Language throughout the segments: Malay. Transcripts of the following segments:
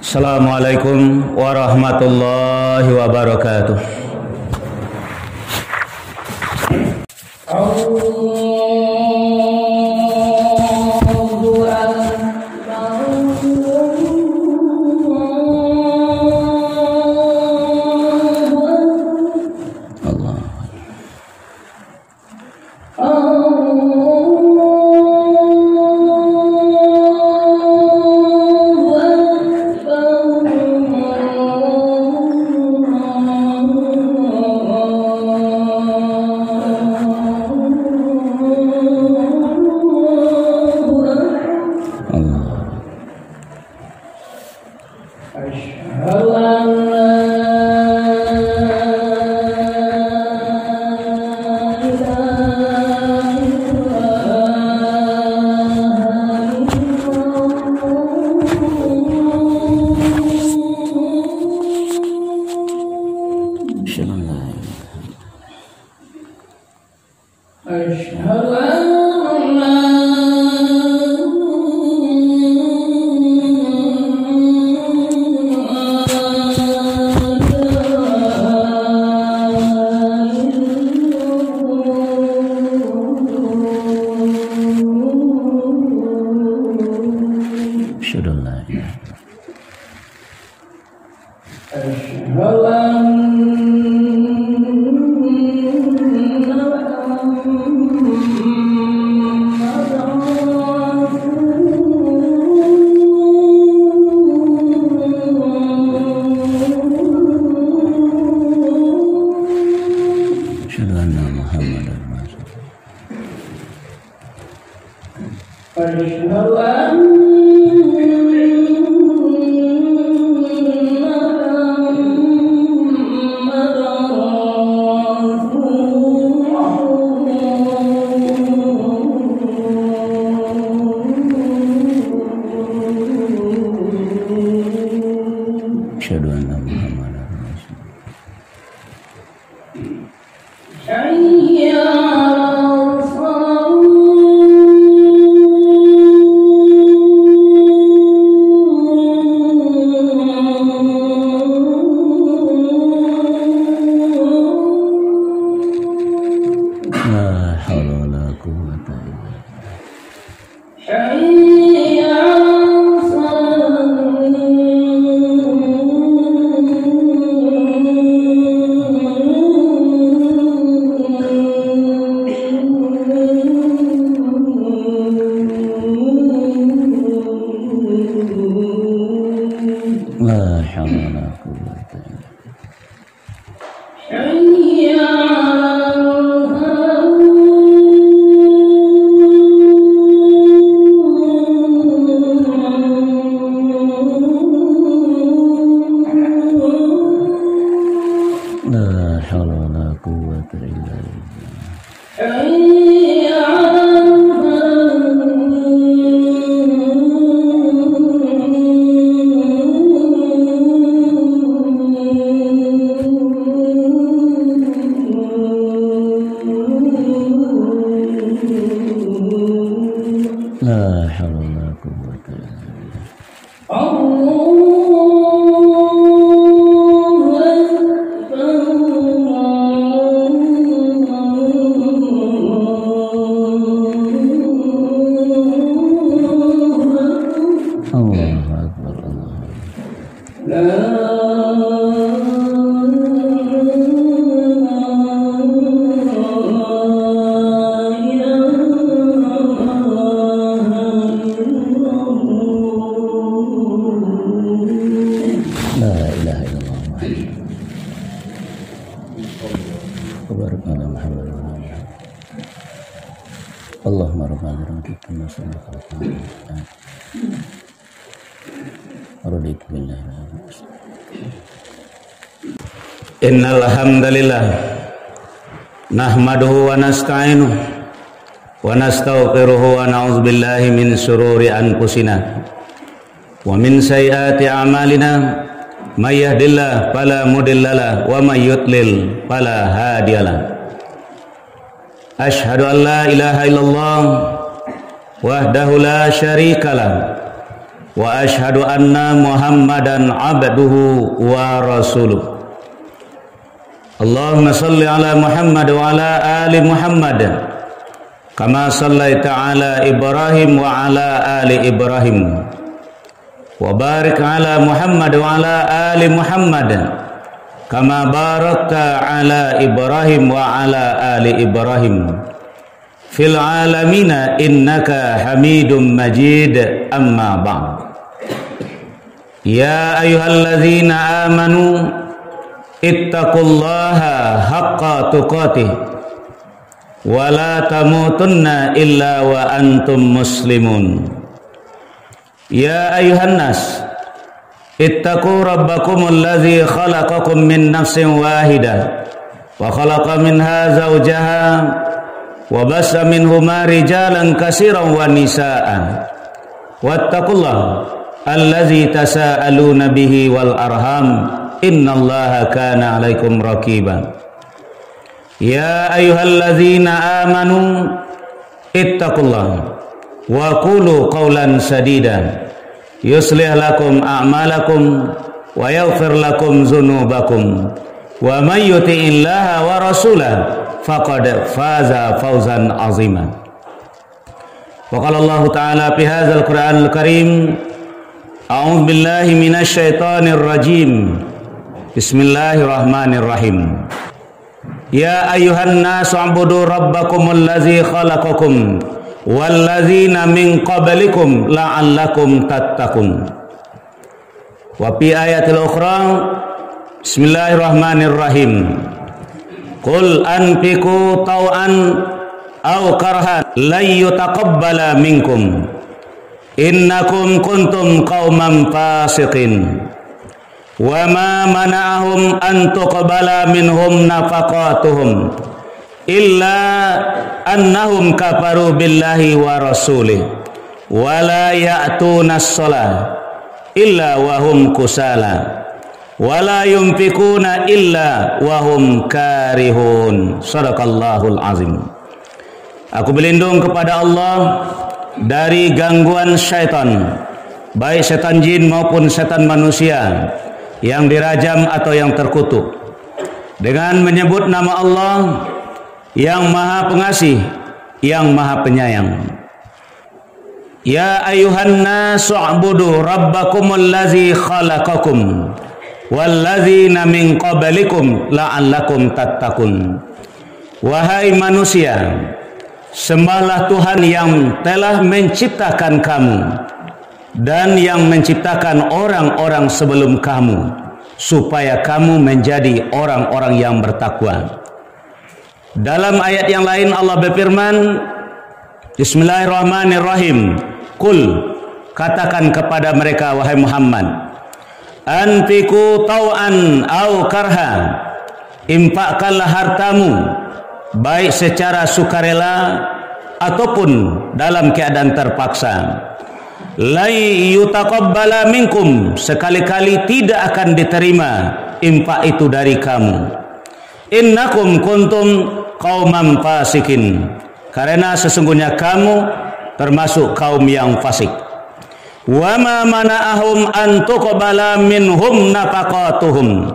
Assalamualaikum warahmatullahi wabarakatuh. Allahumma rabbana raditu masallah raditu billahi Innal hamdalillah nahmaduhu wa nasta'inuhu wa nastaghfiruhu wa na'udzu billahi min shururi anfusina wa min sayyiati a'malina may yahdihillahu fala mudhillalah wa may yudlil fala hadiyalah. Asyhadu an la ilaha illallah wahdahu la syarikalah wa ashhadu anna Muhammadan abduhu wa rasuluh. Allahumma salli ala Muhammad wa ala ali Muhammad kama sallaita ala Ibrahim wa ala ali Ibrahim wa barik ala Muhammad wa ala ali Muhammad kama barakta ala Ibrahim wa ala ali Ibrahim fil alamina innaka Hamidum Majid. Amma ba'd. Ya ayyuhalladzina amanu ittaqullaha haqqa tuqatih wa la tamutunna illa wa antum muslimun. Ya ayyuhan nas ittaqu rabbakumul ladzi khalaqakum min nafsin wahidah wa khalaqa minha zawjaha wa bassa minhuma rijalan katsiran wa nisaa. Wattaqullaha allazi tasaaluna bihi wal arham innallaha kana 'alaikum raqiba. Ya ayyuhallazina amanu ittaqullaha wa qulu qawlan sadida yuslih lakum a'malakum wa yaghfir lakum dzunubakum wa may yuti'illaha wa rasulahu faqad faza fawzan 'azima. Wa qala Allah ta'ala fi hadzal Qur'anil Karim, a'udzu billahi minasy syaithanir rajim. Bismillahirrahmanirrahim. Ya ayyuhan nasu ubudu rabbakumul ladzi khalaqakum wal ladzina min qablikum la'allakum tattaqun. Wa fi ayatil ukhra, bismillahirrahmanirrahim. Qul anfiqu taw'an aw karhan lan yutaqabbala minkum innakum kuntum qauman fasiqin. Wa ma mana'ahum an tuqbala minhum nafaqatuhum illa annahum kafaru billahi wa rasulih wa la ya'tuna as-shalah illa wa hum kusala wa la yunfikuna illa wa hum karihun. Shadaqallahul azim. Aku berlindung kepada Allah dari gangguan syaitan, baik setan jin maupun setan manusia, yang dirajam atau yang terkutuk, dengan menyebut nama Allah yang Maha Pengasih, yang Maha Penyayang. Ya ayyuhan nasu ubudu rabbakumul ladzi khalaqakum wal ladzina min qablikum la'allakum tattaqun. Wahai manusia, sembahlah Tuhan yang telah menciptakan kamu dan yang menciptakan orang-orang sebelum kamu, supaya kamu menjadi orang-orang yang bertakwa. Dalam ayat yang lain Allah berfirman, Bismillahirrahmanirrahim. Qul, katakan kepada mereka wahai Muhammad, anfiqu taw'an aw karha, infakkanlah hartamu baik secara sukarela ataupun dalam keadaan terpaksa. La yutaqabbala minkum, sekali-kali tidak akan diterima infak itu dari kamu. Innakum kuntum qauman fasikin, karena sesungguhnya kamu termasuk kaum yang fasik. Wa ma mana'ahum an tuqbala minhum nafaqatuhum,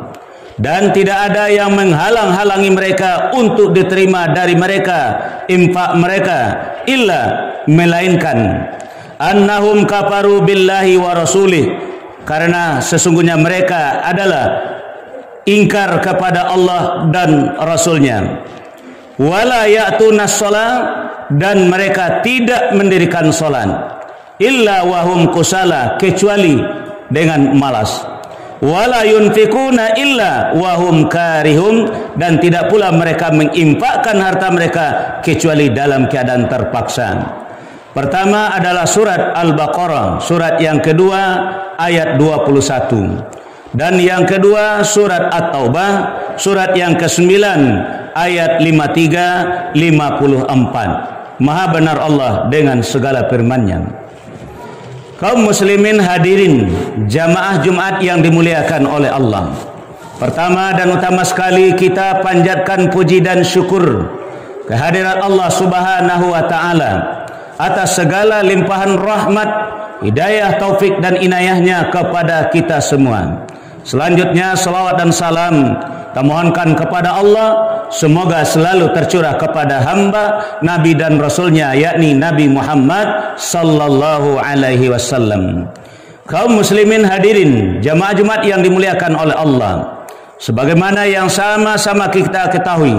dan tidak ada yang menghalang-halangi mereka untuk diterima dari mereka infak mereka, illa, melainkan annahum kafaru billahi wa rasulih, karena sesungguhnya mereka adalah ingkar kepada Allah dan Rasulnya. Wala ya'tunas shalah, dan mereka tidak mendirikan salat, illa wahum kusala, kecuali dengan malas. Wala yunfikuna illa wahum karihum, dan tidak pula mereka menginfakkan harta mereka kecuali dalam keadaan terpaksa. Pertama adalah surat Al-Baqarah, surat yang kedua ayat 21. Dan yang kedua surat At-Taubah, surat yang ke-9 ayat 53-54. Maha benar Allah dengan segala firman-Nya. Kaum muslimin hadirin jamaah Jumat yang dimuliakan oleh Allah. Pertama dan utama sekali kita panjatkan puji dan syukur kehadirat Allah Subhanahu wa taala atas segala limpahan rahmat, hidayah, taufik dan inayahnya kepada kita semua. Selanjutnya salawat dan salam kita mohonkan kepada Allah, semoga selalu tercurah kepada hamba, Nabi dan Rasulnya, yakni Nabi Muhammad sallallahu alaihi wasallam. Kaum muslimin hadirin, jamaah Jumat yang dimuliakan oleh Allah, sebagaimana yang sama-sama kita ketahui,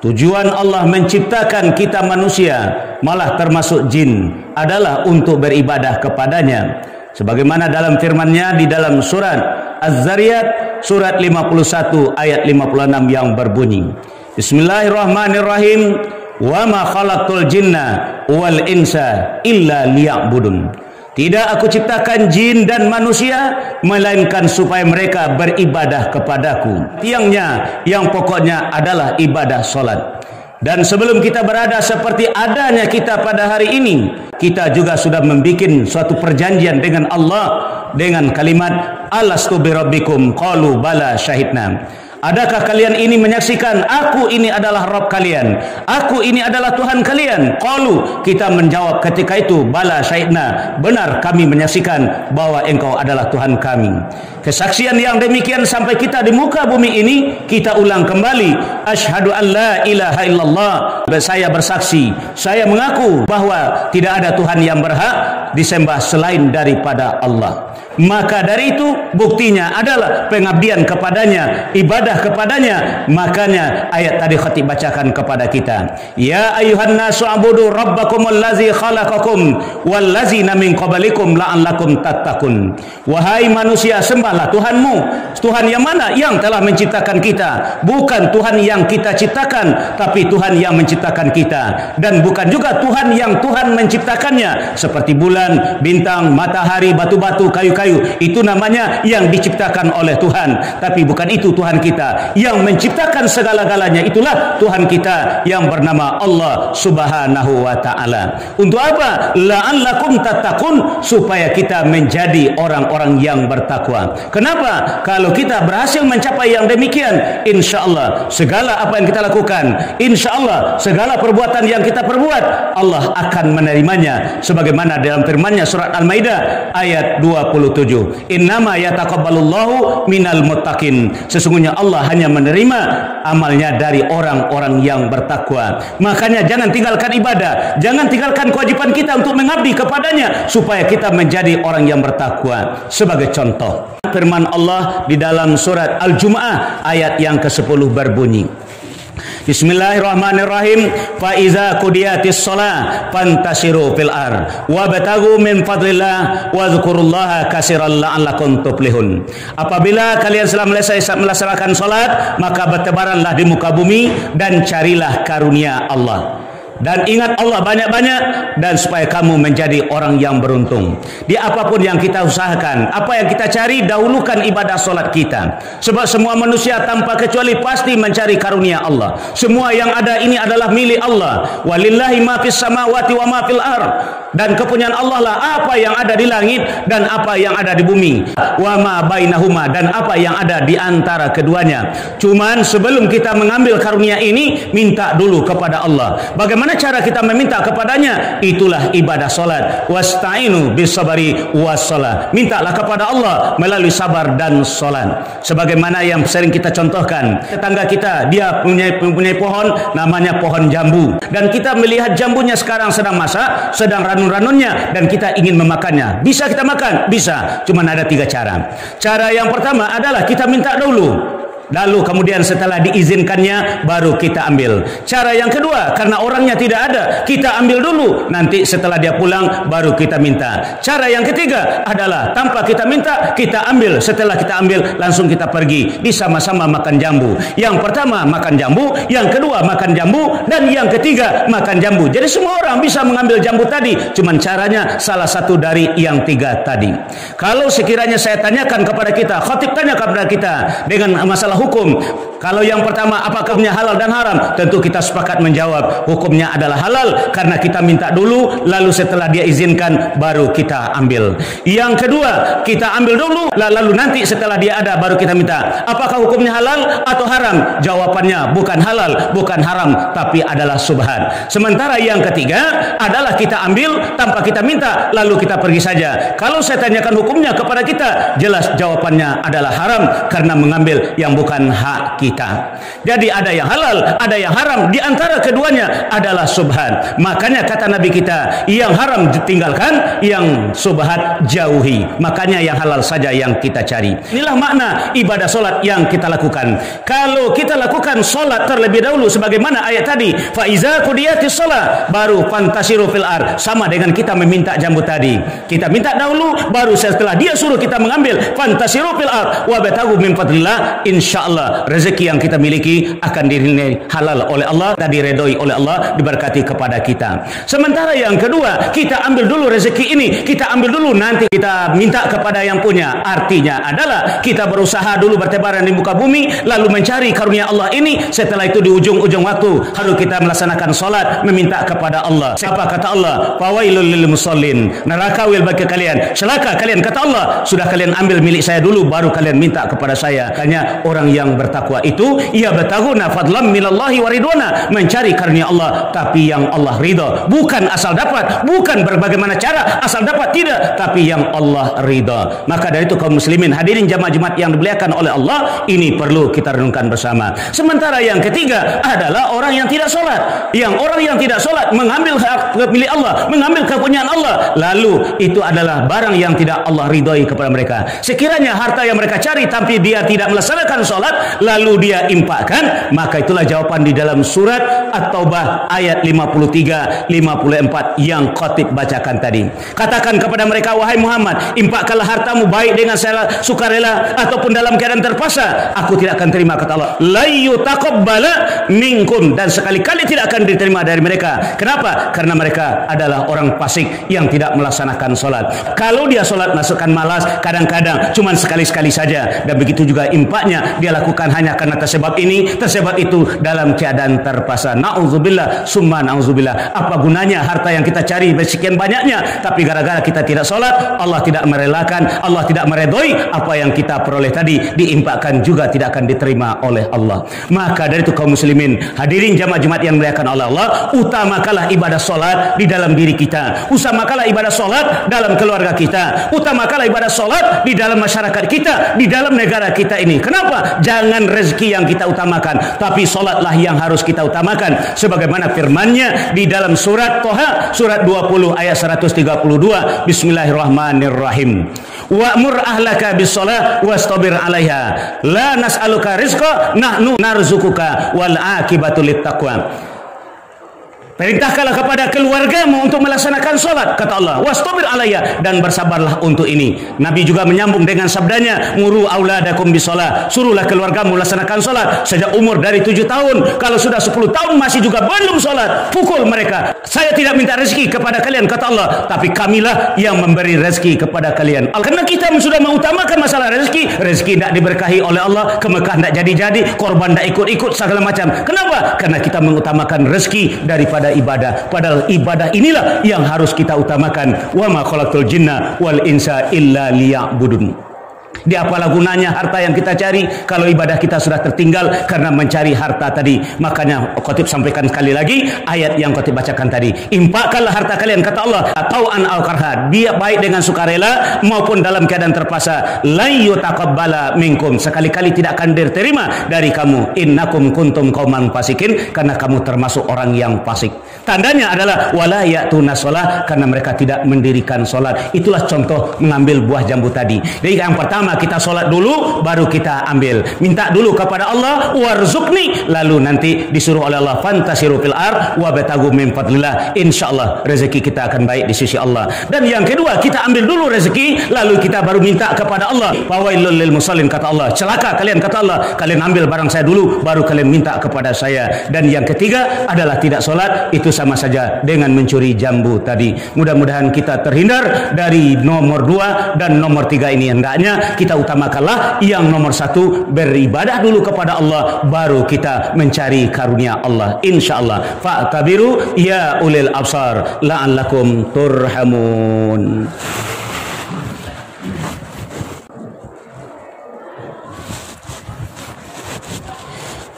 tujuan Allah menciptakan kita manusia, malah termasuk jin, adalah untuk beribadah kepadanya. Sebagaimana dalam firman-Nya di dalam surat Az-Zariyat surat 51 ayat 56 yang berbunyi, Bismillahirrahmanirrahim, wa ma khalaqtul jinna wal insa illa liya'budun. Tidak aku ciptakan jin dan manusia melainkan supaya mereka beribadah kepadaku. Tiangnya yang pokoknya adalah ibadah solat. Dan sebelum kita berada seperti adanya kita pada hari ini, kita juga sudah membuat suatu perjanjian dengan Allah dengan kalimat alastu birabbikum qalu bala syahidna. Adakah kalian ini menyaksikan aku ini adalah Rabb kalian, aku ini adalah Tuhan kalian? Qalu, kita menjawab ketika itu, bala syahidna, benar kami menyaksikan bahwa engkau adalah Tuhan kami. Kesaksian yang demikian sampai kita di muka bumi ini, kita ulang kembali, asyhadu an la ilaha illallah, saya bersaksi, saya mengaku bahwa tidak ada Tuhan yang berhak disembah selain daripada Allah. Maka dari itu buktinya adalah pengabdian kepadanya, ibadah kepadanya. Makanya ayat tadi khatib bacakan kepada kita, ya ayuhan nasu abudu rabbakumul ladzi khalaqakum wal ladzina min qablikum la'allakum tattaqun. Wahai manusia, sembahlah Tuhanmu. Tuhan yang mana? Yang telah menciptakan kita, bukan Tuhan yang kita ciptakan, tapi Tuhan yang menciptakan kita. Dan bukan juga Tuhan yang Tuhan menciptakannya, seperti bulan, bintang, matahari, batu-batu, kayu-kayu. Itu namanya yang diciptakan oleh Tuhan, tapi bukan itu Tuhan kita. Yang menciptakan segala-galanya itulah Tuhan kita yang bernama Allah Subhanahu wa ta'ala. Untuk apa? La'allakum tattaqun, supaya kita menjadi orang-orang yang bertakwa. Kenapa? Kalau kita berhasil mencapai yang demikian, insyaallah segala apa yang kita lakukan, insyaallah segala perbuatan yang kita perbuat, Allah akan menerimanya. Sebagaimana dalam firman-Nya surat Al-Maidah ayat 27, innama yataqabbalullahu minal muttaqin, sesungguhnya Allah hanya menerima amalnya dari orang-orang yang bertakwa. Makanya jangan tinggalkan ibadah, jangan tinggalkan kewajiban kita untuk mengabdi kepadanya, supaya kita menjadi orang yang bertakwa. Sebagai contoh, firman Allah di dalam surat Al-Jumu'ah ayat yang ke-10 berbunyi, Bismillahirrahmanirrahim, fa iza qudiyatis shalah fantasiru fil ard wabtagu min fadlillah wadhkurullaha katsiran la'allakum tuflihun. Apabila kalian telah melaksanakan salat, maka bertebaranlah di muka bumi dan carilah karunia Allah. Dan ingat Allah banyak-banyak, dan supaya kamu menjadi orang yang beruntung. Di apapun yang kita usahakan, apa yang kita cari, dahulukan ibadah solat kita. Sebab semua manusia tanpa kecuali pasti mencari karunia Allah. Semua yang ada ini adalah milik Allah. Walillahi ma fis samawati wa ma fil ard. Dan kepunyaan Allah lah apa yang ada di langit dan apa yang ada di bumi. Wa ma bainahuma, dan apa yang ada di antara keduanya. Cuman sebelum kita mengambil karunia ini, minta dulu kepada Allah. Bagaimana cara kita meminta kepadanya? Itulah ibadah solat. Wasta'inu bisabari wassalah. Mintalah kepada Allah melalui sabar dan solat. Sebagaimana yang sering kita contohkan, tetangga kita dia punya pohon namanya pohon jambu, dan kita melihat jambunya sekarang sedang masak, sedang ranun-ranunnya, dan kita ingin memakannya. Bisa kita makan? Bisa. Cuma ada 3 cara. Cara yang pertama adalah kita minta dulu, lalu kemudian setelah diizinkannya baru kita ambil. Cara yang kedua, karena orangnya tidak ada, kita ambil dulu, nanti setelah dia pulang baru kita minta. Cara yang ketiga adalah tanpa kita minta, kita ambil. Setelah kita ambil langsung kita pergi, disama-sama makan jambu. Yang pertama makan jambu, yang kedua makan jambu, dan yang ketiga makan jambu. Jadi semua orang bisa mengambil jambu tadi, cuman caranya salah satu dari yang 3 tadi. Kalau sekiranya saya tanyakan kepada kita, khatib tanya kepada kita dengan masalah hukum. Kalau yang pertama, apakah hukumnya halal dan haram? Tentu kita sepakat menjawab hukumnya adalah halal, karena kita minta dulu, lalu setelah dia izinkan baru kita ambil. Yang kedua, kita ambil dulu, lalu nanti setelah dia ada baru kita minta. Apakah hukumnya halal atau haram? Jawabannya bukan halal, bukan haram, tapi adalah subhat. Sementara yang ketiga adalah kita ambil tanpa kita minta, lalu kita pergi saja. Kalau saya tanyakan hukumnya kepada kita, jelas jawabannya adalah haram, karena mengambil yang bukan hak kita. Jadi ada yang halal, ada yang haram. Di antara keduanya adalah subhat. Makanya kata Nabi kita, yang haram tinggalkan, yang subhat jauhi. Makanya yang halal saja yang kita cari. Inilah makna ibadah solat yang kita lakukan. Kalau kita lakukan solat terlebih dahulu, sebagaimana ayat tadi, fa iza qudiyatis shalah, baru fantasiru fil ard, sama dengan kita meminta jambu tadi. Kita minta dahulu, baru setelah dia suruh kita mengambil, fantasiru fil ard wa batagu min fadlillah. Insyaallah rezeki yang kita miliki akan dinilai halal oleh Allah dan diredoi oleh Allah, diberkati kepada kita. Sementara yang kedua, kita ambil dulu rezeki ini, kita ambil dulu, nanti kita minta kepada yang punya. Artinya adalah kita berusaha dulu bertebaran di muka bumi, lalu mencari karunia Allah ini. Setelah itu di ujung-ujung waktu harus kita melaksanakan solat, meminta kepada Allah. Siapa kata Allah? Fawailul lil musallin, neraka wil bagi kalian, celaka kalian, kata Allah. Sudah kalian ambil milik saya dulu, baru kalian minta kepada saya. Hanya orang yang bertakwa itu, ia bertahuna fadlam minallahi wa ridwana, mencari karunia Allah, tapi yang Allah ridha. Bukan asal dapat, bukan berbagaimana cara asal dapat, tidak, tapi yang Allah ridha. Maka dari itu kaum muslimin hadirin jamaah Jumat yang dimuliakan oleh Allah, ini perlu kita renungkan bersama. Sementara yang ketiga adalah orang yang tidak solat. Yang orang yang tidak solat mengambil hak milik Allah, mengambil kepunyaan Allah, lalu itu adalah barang yang tidak Allah ridhoi kepada mereka. Sekiranya harta yang mereka cari tapi dia tidak melaksanakan solat, lalu dia impakkan, maka itulah jawaban di dalam surat At-Taubah ayat 53, 54 yang khatib bacakan tadi. Katakan kepada mereka, wahai Muhammad, impakkanlah hartamu baik dengan sukarela ataupun dalam keadaan terpaksa, aku tidak akan terima, kata Allah. La yutaqabbala minkum, dan sekali-kali tidak akan diterima dari mereka. Kenapa? Karena mereka adalah orang fasik yang tidak melaksanakan solat. Kalau dia solat masukkan malas, kadang-kadang cuman sekali-sekali saja, dan begitu juga impaknya dia lakukan hanya karena tersebab ini, tersebab itu, dalam keadaan terpaksa. Na'udzubillah, summa na'udzubillah. Apa gunanya harta yang kita cari bersekian banyaknya, tapi gara-gara kita tidak solat, Allah tidak merelakan, Allah tidak meredoi apa yang kita peroleh tadi, diimpakkan juga tidak akan diterima oleh Allah. Maka dari itu kaum muslimin hadirin jamaah Jumat yang dimuliakan oleh Allah, utamakanlah ibadah solat di dalam diri kita, utamakanlah ibadah solat dalam keluarga kita, utamakanlah ibadah solat di dalam masyarakat kita, di dalam negara kita ini. Kenapa? Jangan rezeki yang kita utamakan, tapi solatlah yang harus kita utamakan, sebagaimana firman-Nya di dalam surat Toha surat 20 ayat 132, bismillahirrahmanirrahim. Wa'mur ahlaka bis-shalah wastabir 'alaiha la nas'aluka rizqa nahnu narzuquka wal 'aqibatu lit-taqwa. Perintahkanlah kepada keluargamu untuk melaksanakan solat, kata Allah. Wastabir alaiha, dan bersabarlah untuk ini. Nabi juga menyambung dengan sabdanya, muru auladakum bisolat, suruhlah keluargamu melaksanakan solat sejak umur dari 7 tahun. Kalau sudah 10 tahun masih juga belum solat, pukul mereka. Saya tidak minta rezeki kepada kalian, kata Allah, tapi kamilah yang memberi rezeki kepada kalian. Karena kita sudah mengutamakan masalah rezeki, rezeki tidak diberkahi oleh Allah, ke Mekah tidak jadi-jadi, korban tidak ikut-ikut, segala macam. Kenapa? Karena kita mengutamakan rezeki daripada ibadah. Padahal ibadah inilah yang harus kita utamakan. Wa ma khalaqtul jinna wal insa illa liya'budun. Di apalah gunanya harta yang kita cari kalau ibadah kita sudah tertinggal karena mencari harta tadi. Makanya khatib sampaikan sekali lagi ayat yang khatib bacakan tadi. Impakkanlah harta kalian, kata Allah, atau an al karha, dia baik dengan sukarela maupun dalam keadaan terpaksa. La yutaqabbala minkum, sekali-kali tidak akan diterima dari kamu. Innakum kuntum qauman fasikin, karena kamu termasuk orang yang fasik. Tandanya adalah wala ya'tuna shalah, karena mereka tidak mendirikan salat. Itulah contoh mengambil buah jambu tadi. Jadi yang pertama kita solat dulu, baru kita ambil. Minta dulu kepada Allah, warzuqni, lalu nanti disuruh oleh Allah, fantasiru fil ard wa batagu min fadlillah. Insyaallah rezeki kita akan baik di sisi Allah. Dan yang kedua, kita ambil dulu rezeki, lalu kita baru minta kepada Allah. Fawailul lil musallin, kata Allah, celaka kalian, kata Allah, kalian ambil barang saya dulu, baru kalian minta kepada saya. Dan yang ketiga adalah tidak solat, itu sama saja dengan mencuri jambu tadi. Mudah-mudahan kita terhindar dari nomor 2 dan nomor 3 ini. Hendaknya kita utamakanlah yang nomor satu, beribadah dulu kepada Allah, baru kita mencari karunia Allah, insyaallah. Fa'tabiru ya ulil absar la'allakum turhamun.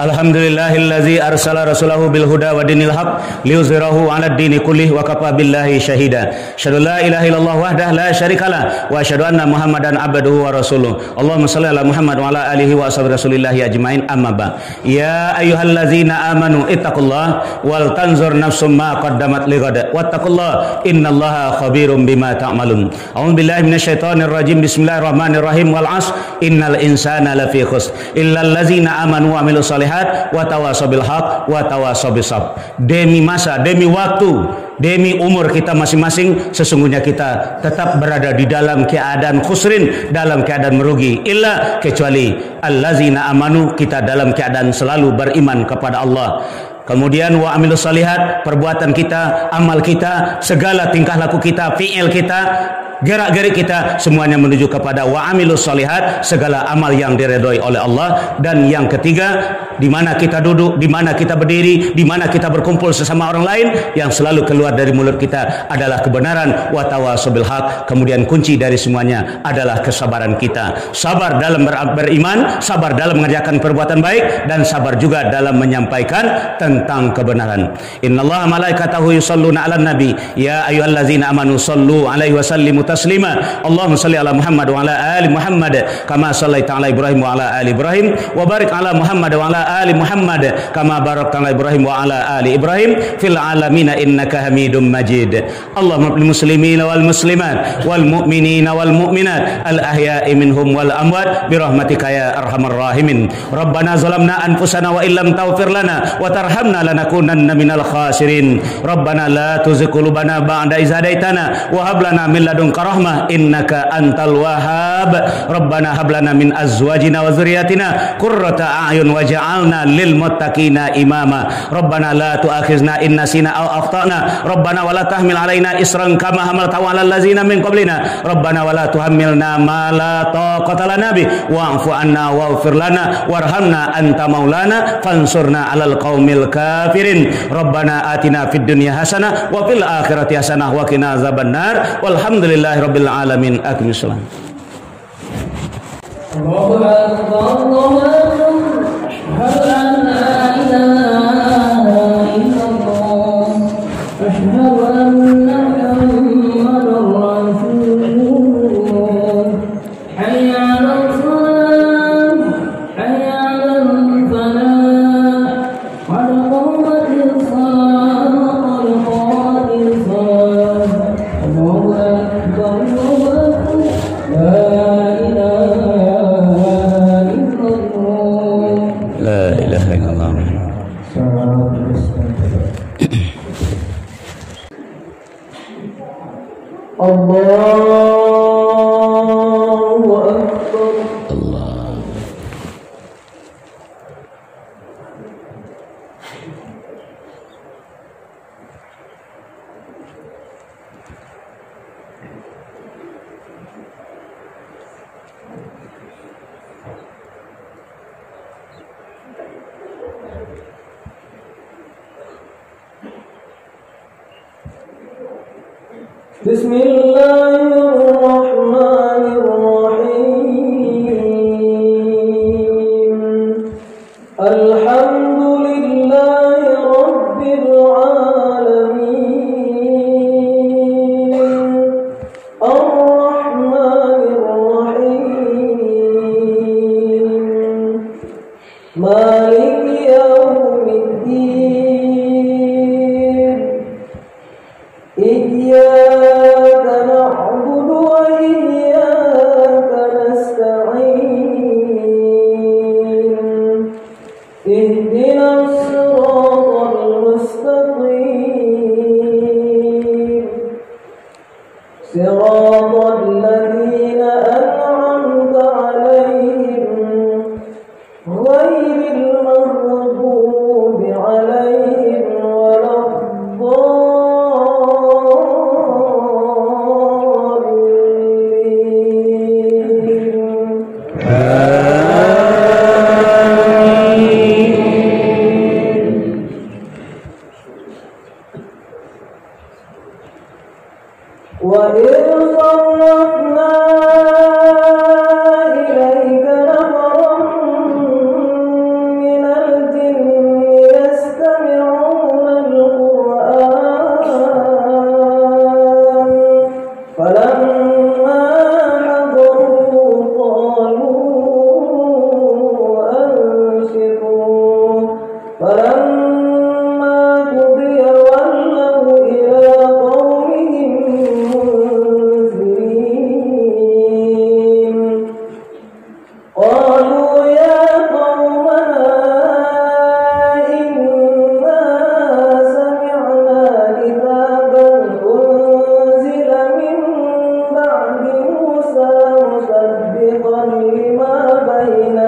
Alhamdulillahillazi arsala rasulahu bil huda wa dinil haq liyuzhirahu 'ala ad-dini kullih wa kafa billahi syahida. Asyhadu la ilaha illallah wahdahu la syarikalah wa asyhadu anna Muhammadan abduhu wa rasuluh. Allahumma shalli ala Muhammad wa ala alihi wa ashabi Rasulillah ajmain, amma ba. Ya ayyuhallazina amanu ittaqullaha wal tanzur nafsum ma qaddamat lighad wattaqullaha innallaha khabirum bima ta'malun. A'udzu billahi minasyaitonir rajim. Bismillahirrahmanirrahim. Wal 'ashr innal insana lafi khusr illal ladzina amanu wa amilus shalihati wa tawasaw bil haq wa tawasaw bis sabr. Demi masa, demi waktu, demi umur kita masing-masing, sesungguhnya kita tetap berada di dalam keadaan khusrin, dalam keadaan merugi, illa kecuali allazina amanu, kita dalam keadaan selalu beriman kepada Allah. Kemudian wa amilus shalihat, perbuatan kita, amal kita, segala tingkah laku kita, fi'il kita, gerak-gerik kita, semuanya menuju kepada wa amilus shalihat, segala amal yang diredhoi oleh Allah. Dan yang ketiga, di mana kita duduk, di mana kita berdiri, di mana kita berkumpul sesama orang lain, yang selalu keluar dari mulut kita adalah kebenaran, wa tawasaw bil haq. Kemudian kunci dari semuanya adalah kesabaran kita. Sabar dalam beriman, sabar dalam mengerjakan perbuatan baik, dan sabar juga dalam menyampaikan tentang kebenaran. Innallaha malaikatahu yusholluna 'alan nabi ya ayyuhallazina amanu shollu 'alaihi wa sallimu taslima. Allahumma shalli ala Muhammad wa ala ali Muhammad kama shallaita ala Ibrahim wa ala ali Ibrahim wa barik ala Muhammad wa ala ali Muhammad kama barakta ala Ibrahim wa ala ali Ibrahim fil alamin innaka Hamidum Majid. Allahumma lil muslimina wal muslimat wal mu'minina wal mu'minat al ahya'i minhum wal amwat bi rahmatika ya arhamar rahimin. Rabbana zalamna anfusana wa illam taghfir lana wa tarhamna lanakunanna minal khasirin. Rabbana la tuzigh qulubana ba'da idh hadaitana wa hab lana min ladunka rahmah innaka antal wahhab. Rabbana hab lana min azwajina wa dzurriyyatina qurrata a'yun waj'alna lil muttaqina imama. Rabbana la tu'akhizna in nasina aw akhtana. Rabbana wa la tahmil alaina isran kama hamaltahu 'alal ladzina min qablina. Rabbana wa la tuhammilna ma la taqata lana bi wa'fu 'anna waghfir lana warhamna anta maulana fansurna 'alal qaumil kafirin. Rabbana atina fid dunya hasanah wa fil akhirati hasanah wa qina azabannar. Walhamdulillahi rabbil alamin. Aqimisalam. Allahu akbar, Allahu akbar. Asyhadu an la ilaha illallah. Asyhadu anna Muhammadar Rasulullah. Hayya 'alal shalah, hayya 'alal falah. Qad qamatis shalah, qad qamatis shalah. Allahu akbar, Allahu akbar. La ilaha illallah. La ilaha illallah. Allahu akbar. Allah. Bismillahirrahmanirrahim. Alhamdulillahi rabbil alamin. Ar-Rahmanir Rahim. Maliki yaumiddin. Iyyaka na'budu wa iyyaka nasta'in. Ihdinas siratal mustaqim. Siratal ladzina an'amta 'alaihim ghairil وإذ صرفنا إليك نفرا من الجن يستمعون القرآن فلما حضروه قالوا أنصتوا فلما قضي ولوا إلى قومهم منذرين قالوا يا قومنا إنا سمعنا كتابا أنزل من بعد موسى مصدقا لما بين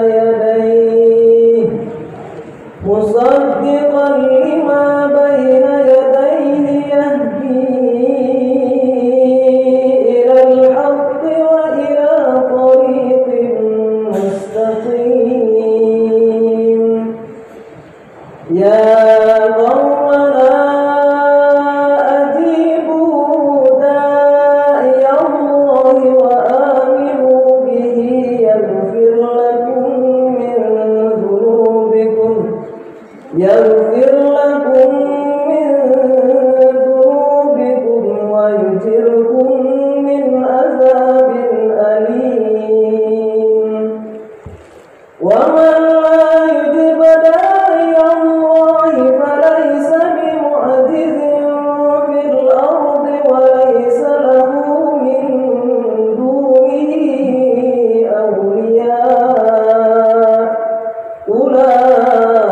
يديه يهدي إلى الحق وإلى طريق مستقيم يا قومنا أجيبوا داعي الله وآمنوا به يغفر لكم من ذنوبكم ويجركم من عذاب أليم ومن لا يجب داعي الله فليس بمعجز في الأرض وليس له من دونه أولياء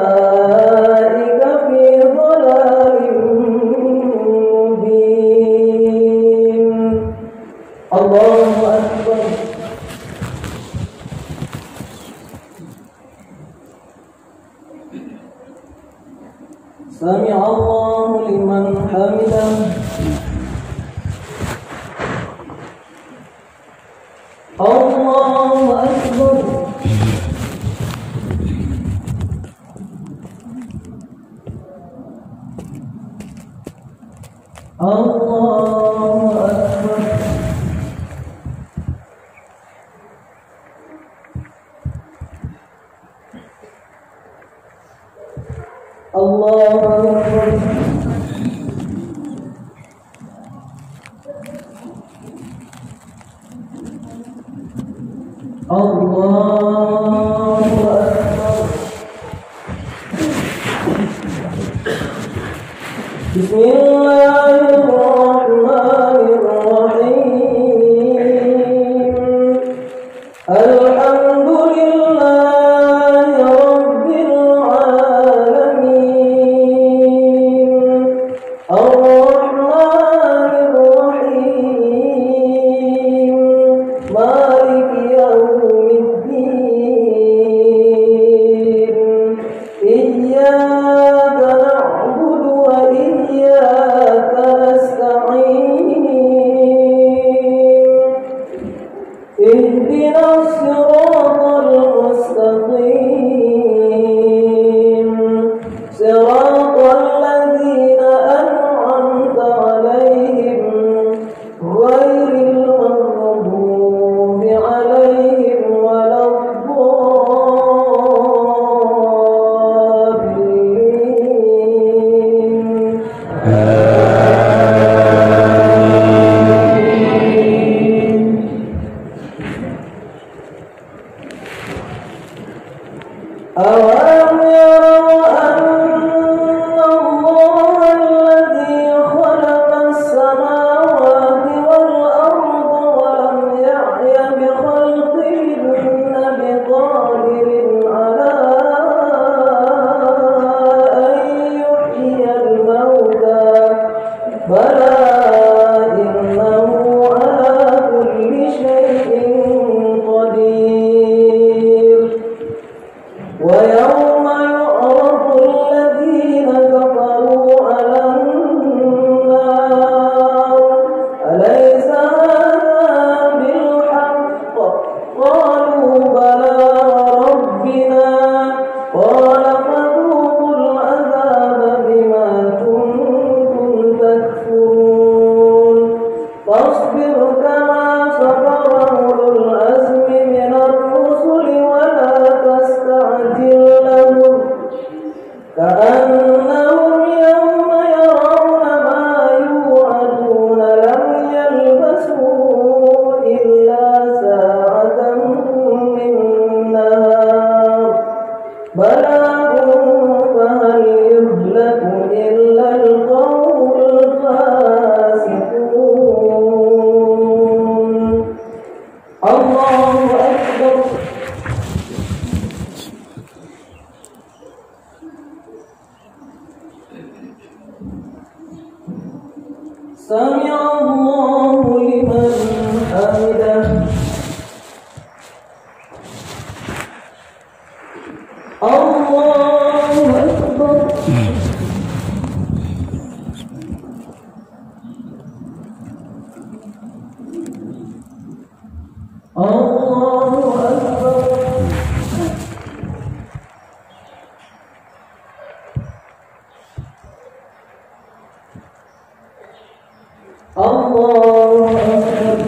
أولئك في ضلال مبين الله أكبر سمع الله لمن حمده الله أكبر الله أكبر الله أكبر الله أكبر بسم الله الرحمن الرحيم الحمد لله رب العالمين الرحمن الرحيم مالك يوم الدين إياك نعبد وإياك نستعين اهدنا الصراط المستقيم صراط الذين أنعمت عليهم غير المغضوب عليهم ولا الضالين أولم يروا أن الله الذي خلق السماوات والأرض ولم يعي بخلقهن بقادر على أن يحيي الموتى بلى إنه على كل شيء قدير ويوم بلاغ فهل يهلك إلا القوم الفاسقون الله أكبر سمع الله لمن حمده الله أكبر الله أكبر الله أكبر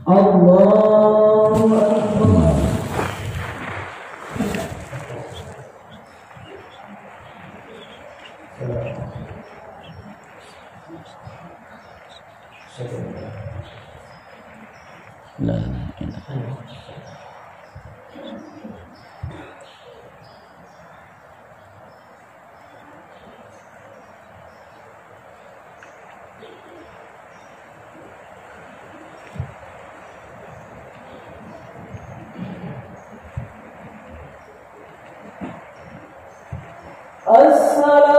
الله أكبر لا إله إلا الله. السلام